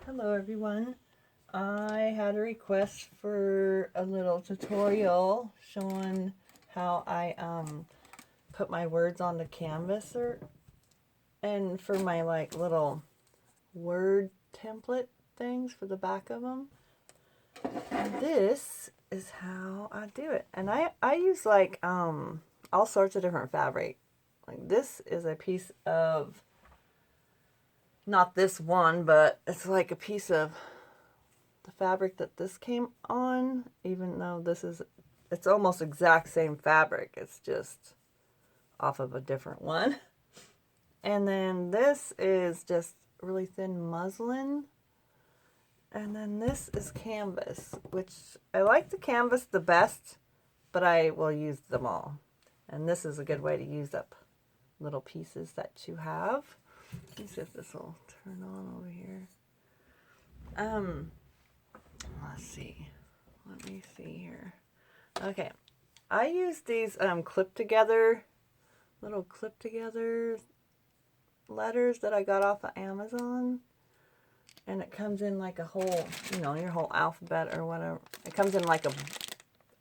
Hello everyone. I had a request for a little tutorial showing how I put my words on the canvas and for my like little word template things for the back of them. And this is how I do it. And I use like all sorts of different fabric. Like this is a piece of, not this one, but it's like a piece of the fabric that this came on, even though it's almost exact same fabric. It's just off of a different one. And then this is just really thin muslin. And then this is canvas, which I like the canvas the best, but I will use them all. And this is a good way to use up little pieces that you have. Let me see if this will turn on over here. Let's see. Let me see here. Okay. I use these little clip together letters that I got off of Amazon. And it comes in like a whole, your whole alphabet or whatever. It comes in like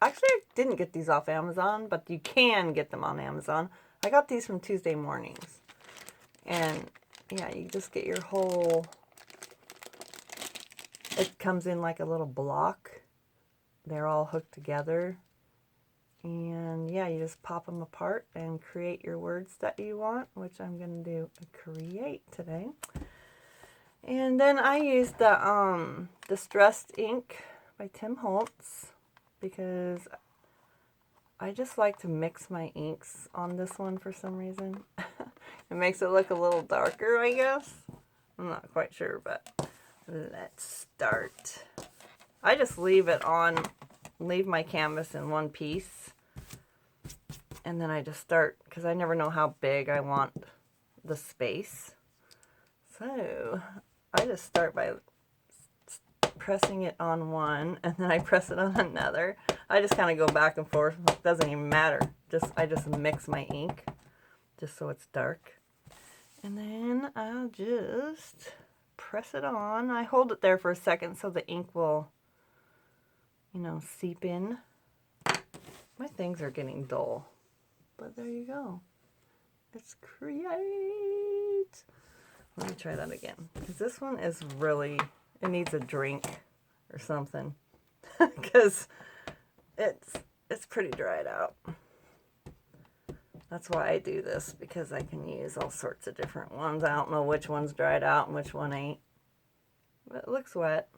actually I didn't get these off Amazon, but you can get them on Amazon. I got these from Tuesday Mornings. And yeah, you just get your whole, it comes in like a little block. They're all hooked together. And yeah, you just pop them apart and create your words that you want, which I'm going to do a create today. And then I use the Distressed Ink by Tim Holtz because I just like to mix my inks on this one for some reason. It makes it look a little darker, I guess. I'm not quite sure, but let's start. I just leave my canvas in one piece. And then I just start, because I never know how big I want the space. So I just start by pressing it on one, and then I press it on another. I just kind of go back and forth. It doesn't even matter. I just mix my ink just so it's dark. And then I'll just press it on. I hold it there for a second so the ink will, seep in. My things are getting dull. But there you go. It's create. Let me try that again. Because this one is really, it needs a drink or something. Because it's pretty dried out. That's why I do this, because I can use all sorts of different ones. I don't know which one's dried out and which one ain't. But it looks wet.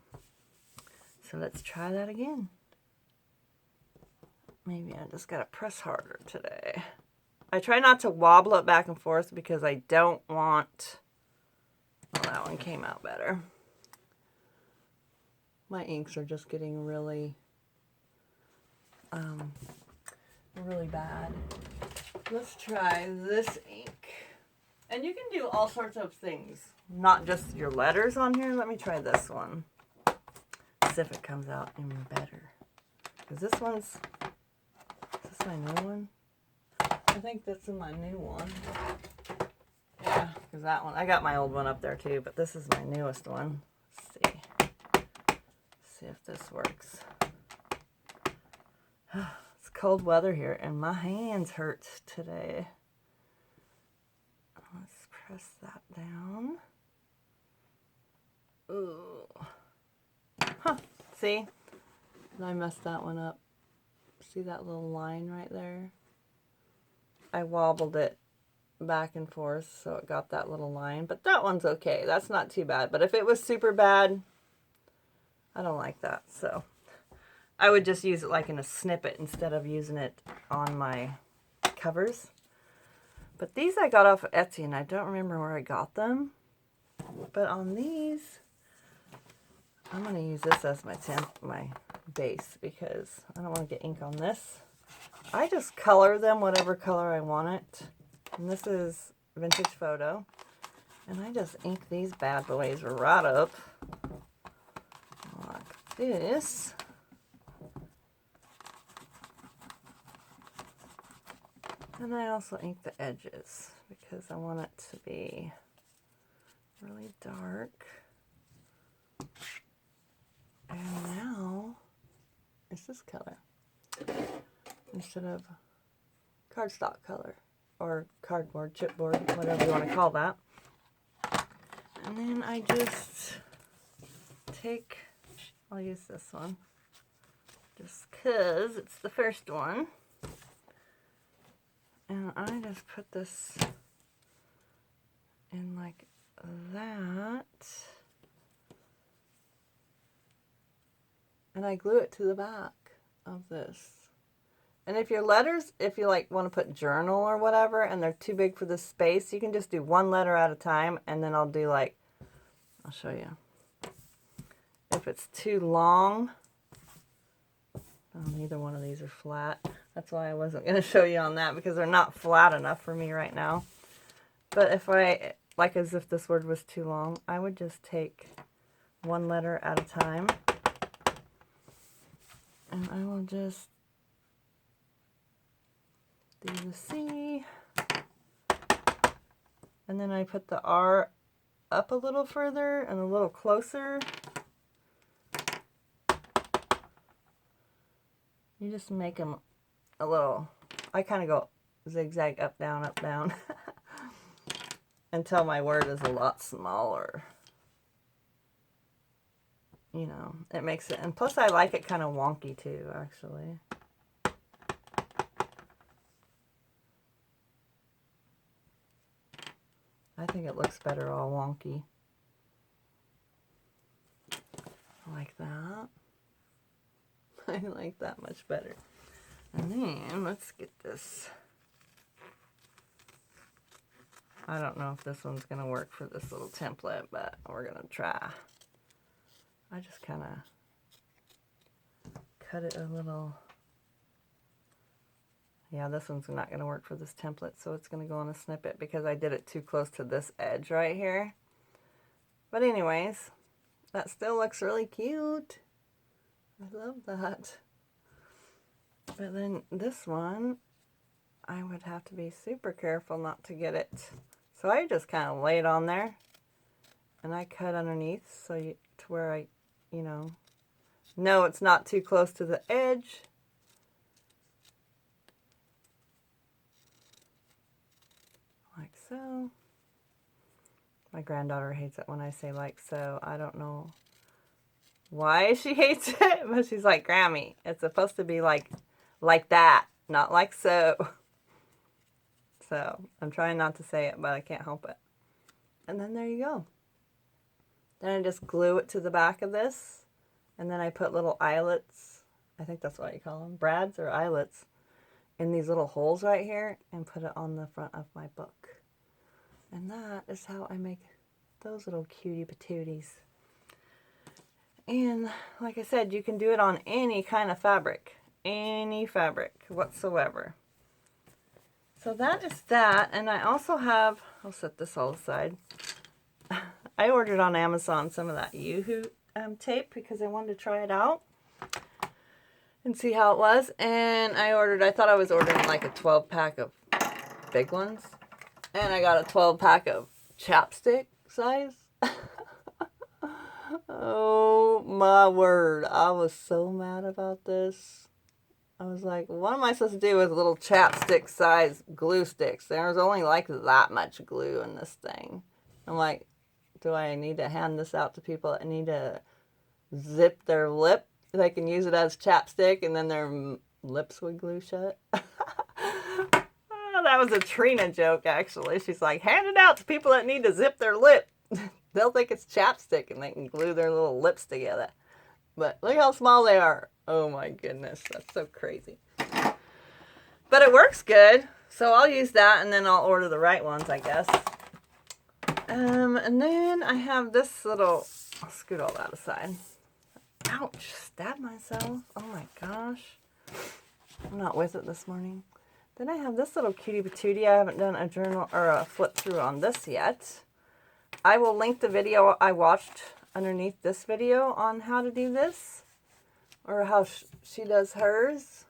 So let's try that again. Maybe I just gotta press harder today. I try not to wobble it back and forth because I don't want... Well, that one came out better. My inks are just getting really, really bad. Let's try this ink. And you can do all sorts of things, not just your letters on here. Let me try this one. See if it comes out even better. Because this one's... Is this my new one? I think this is my new one. Yeah, because that one, I got my old one up there too, but this is my newest one. Let's see. See if this works. It's cold weather here, and my hands hurt today. Let's press that down. Ooh. Huh. See? I messed that one up. See that little line right there? I wobbled it back and forth so it got that little line, but that one's okay. That's not too bad. But if it was super bad, I don't like that. So I would just use it like in a snippet instead of using it on my covers. But these I got off of Etsy, and I don't remember where I got them. But on these, I'm going to use this as my base because I don't want to get ink on this. I just color them whatever color I want it. And this is Vintage Photo. And I just ink these bad boys right up like this. And I also ink the edges because I want it to be really dark. this color instead of cardstock color or cardboard, chipboard, whatever you want to call that. And then I just take, I'll use this one just because it's the first one. And I just put this in like that. And I glue it to the back of this. And if your letters, if you like want to put journal or whatever and they're too big for the space, you can just do one letter at a time, and then I'll do like, I'll show you. If it's too long, neither one of these are flat. That's why I wasn't going to show you on that, because they're not flat enough for me right now. But if I, like as if this word was too long, I would just take one letter at a time. And I will just do the C, and then I put the R up a little further and a little closer. You just make them a little, I kind of go zigzag up, down, until my word is a lot smaller. You know, it makes it, and plus I like it kind of wonky too, actually. I think it looks better all wonky. Like that. I like that much better. And then let's get this. I don't know if this one's going to work for this little template, but we're going to try. I just kind of cut it a little. Yeah, this one's not going to work for this template, so it's going to go on a snippet because I did it too close to this edge right here. But anyways, that still looks really cute. I love that. But then this one, I would have to be super careful not to get it. So I just kind of lay it on there, and I cut underneath so to where I, you know it's not too close to the edge. Like so. My granddaughter hates it when I say like so. I don't know why she hates it, but she's like, Grammy, it's supposed to be like that, not like so. So I'm trying not to say it, but I can't help it. And then there you go. Then I just glue it to the back of this, and then I put little eyelets, I think that's what you call them, brads or eyelets, in these little holes right here, and put it on the front of my book. And that is how I make those little cutie patooties. And like I said, you can do it on any kind of fabric. Any fabric whatsoever. So that is that. And I also have, I'll set this all aside. I ordered on Amazon some of that Yoo-hoo tape because I wanted to try it out and see how it was. And I thought I was ordering like a 12 pack of big ones. And I got a 12 pack of chapstick size. Oh my word. I was so mad about this. I was like, what am I supposed to do with little chapstick size glue sticks? There's only like that much glue in this thing. I'm like, do I need to hand this out to people that need to zip their lip? They can use it as chapstick and then their lips would glue shut. That was a Trina joke, actually. She's like, hand it out to people that need to zip their lip. They'll think it's chapstick and they can glue their little lips together. But look how small they are. Oh my goodness, that's so crazy. But it works good. So I'll use that and then I'll order the right ones, I guess. And then I have this little, I'll scoot all that aside. Ouch, stabbed myself. Oh my gosh. I'm not with it this morning. Then I have this little cutie patootie. I haven't done a journal or a flip through on this yet. I will link the video I watched underneath this video on how to do this, or how she does hers.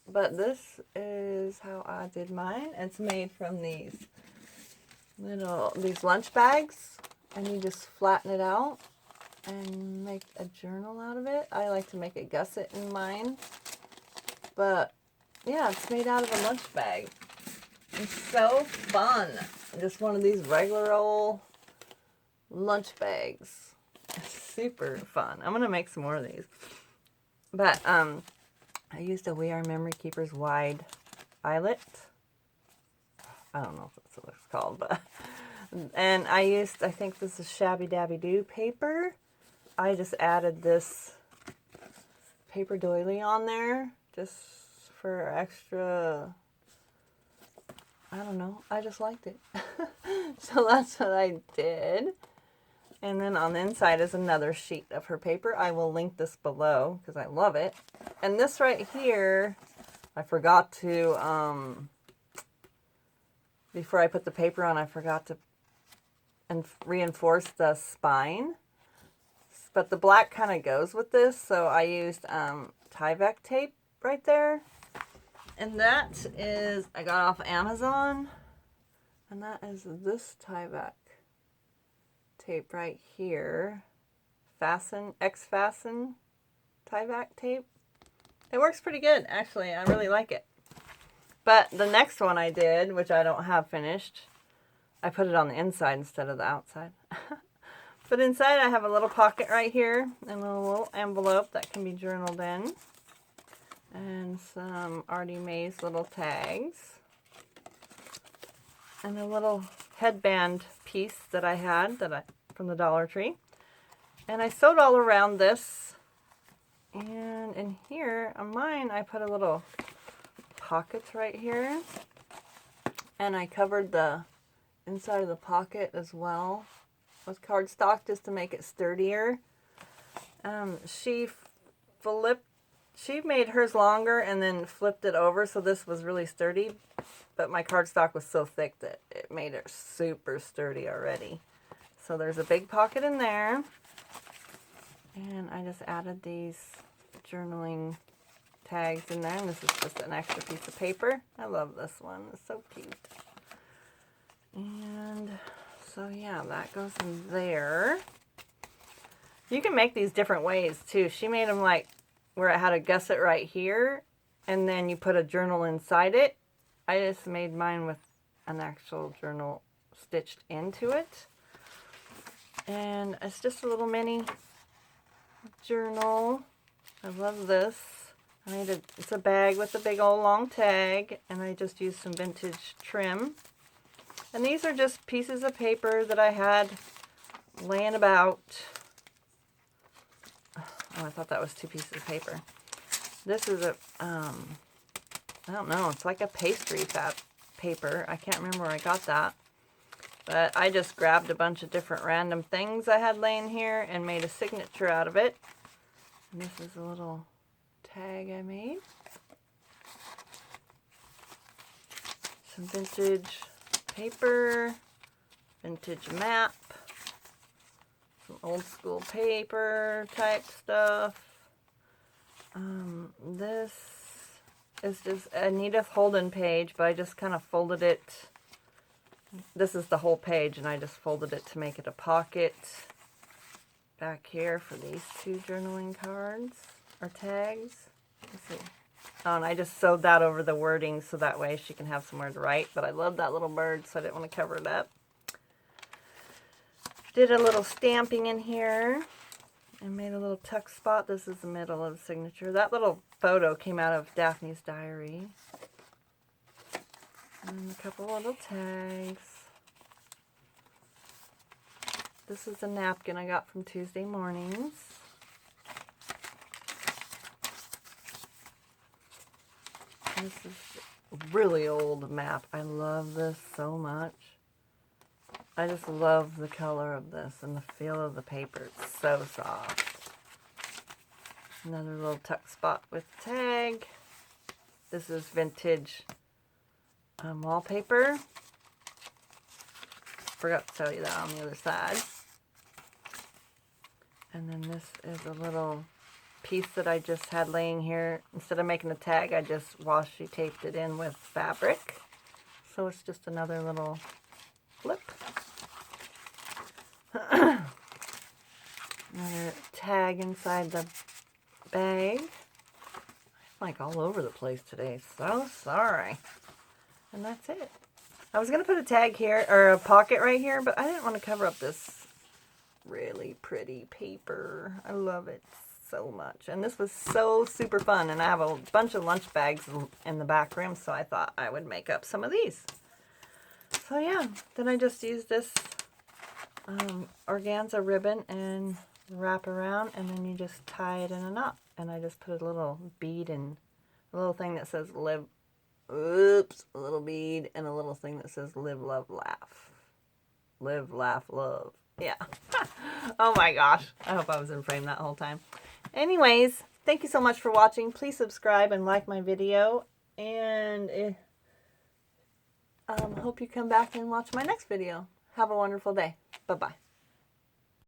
But this is how I did mine. It's made from these lunch bags, and you just flatten it out and make a journal out of it. I like to make a gusset in mine. But yeah, it's made out of a lunch bag. It's so fun. Just one of these regular old lunch bags. Super fun. I'm going to make some more of these. But I used a We Are Memory Keepers wide eyelet. I don't know if that's what it's called, but and I think this is Shabby Dabby Doo paper. I just added this paper doily on there just for extra, I don't know, I just liked it. So that's what I did. And then on the inside is another sheet of her paper. I will link this below because I love it. And this right here, I forgot to, before I put the paper on, I forgot to reinforce the spine. But the black kind of goes with this, so I used Tyvek tape right there. And that is, I got off Amazon. And that is this Tyvek tape right here. X-Fasten Tyvek tape. It works pretty good, actually. I really like it. But the next one I did, which I don't have finished, I put it on the inside instead of the outside. But inside I have a little pocket right here and a little envelope that can be journaled in. And some Artie Mae's little tags. And a little headband piece that I had from the Dollar Tree. And I sewed all around this. And in here, on mine, I put a little pockets right here. And I covered the inside of the pocket as well with cardstock just to make it sturdier. She made hers longer and then flipped it over, so this was really sturdy. But my cardstock was so thick that it made it super sturdy already. So there's a big pocket in there. And I just added these journaling tags in there. And this is just an extra piece of paper. I love this one. It's so cute. And so yeah, that goes in there. You can make these different ways too. She made them like where it had a gusset right here. And then you put a journal inside it. I just made mine with an actual journal stitched into it. And it's just a little mini journal. I love this. It's a bag with a big old long tag, and I just used some vintage trim. And these are just pieces of paper that I had laying about. Oh, I thought that was 2 pieces of paper. This is a, I don't know, it's like a pastry fab paper. I can't remember where I got that. But I just grabbed a bunch of different random things I had laying here and made a signature out of it. And this is a little tag I made. Some vintage paper, vintage map, some old school paper type stuff. This is just an Edith Holden page, but I just kind of folded it. This is the whole page, and I just folded it to make it a pocket back here for these 2 journaling cards, or tags. Let's see. Oh, and I just sewed that over the wording so that way she can have somewhere to write, but I love that little bird, so I didn't want to cover it up. Did a little stamping in here and made a little tuck spot. This is the middle of the signature. That little photo came out of Daphne's diary. And a couple little tags. This is a napkin I got from Tuesday Mornings. This is a really old map. I love this so much. I just love the color of this and the feel of the paper. It's so soft. Another little tuck spot with tag. This is vintage wallpaper. Forgot to tell you that on the other side. And then this is a little piece that I just had laying here. Instead of making a tag, I just washi taped it in with fabric. So it's just another little flip. Another tag inside the bag. I'm like all over the place today. So sorry. And that's it. I was going to put a tag here, or a pocket right here, but I didn't want to cover up this really pretty paper. I love it so much. And this was so super fun. And I have a bunch of lunch bags in the back room, so I thought I would make up some of these. So yeah, then I just used this organza ribbon and wrap around, and then you just tie it in a knot. And I just put a little bead and a little thing that says live, oops, a little bead and a little thing that says live, love, laugh. Live, laugh, love. Yeah. Oh my gosh. I hope I was in frame that whole time. Anyways, thank you so much for watching. Please subscribe and like my video. And hope you come back and watch my next video. Have a wonderful day. Bye-bye.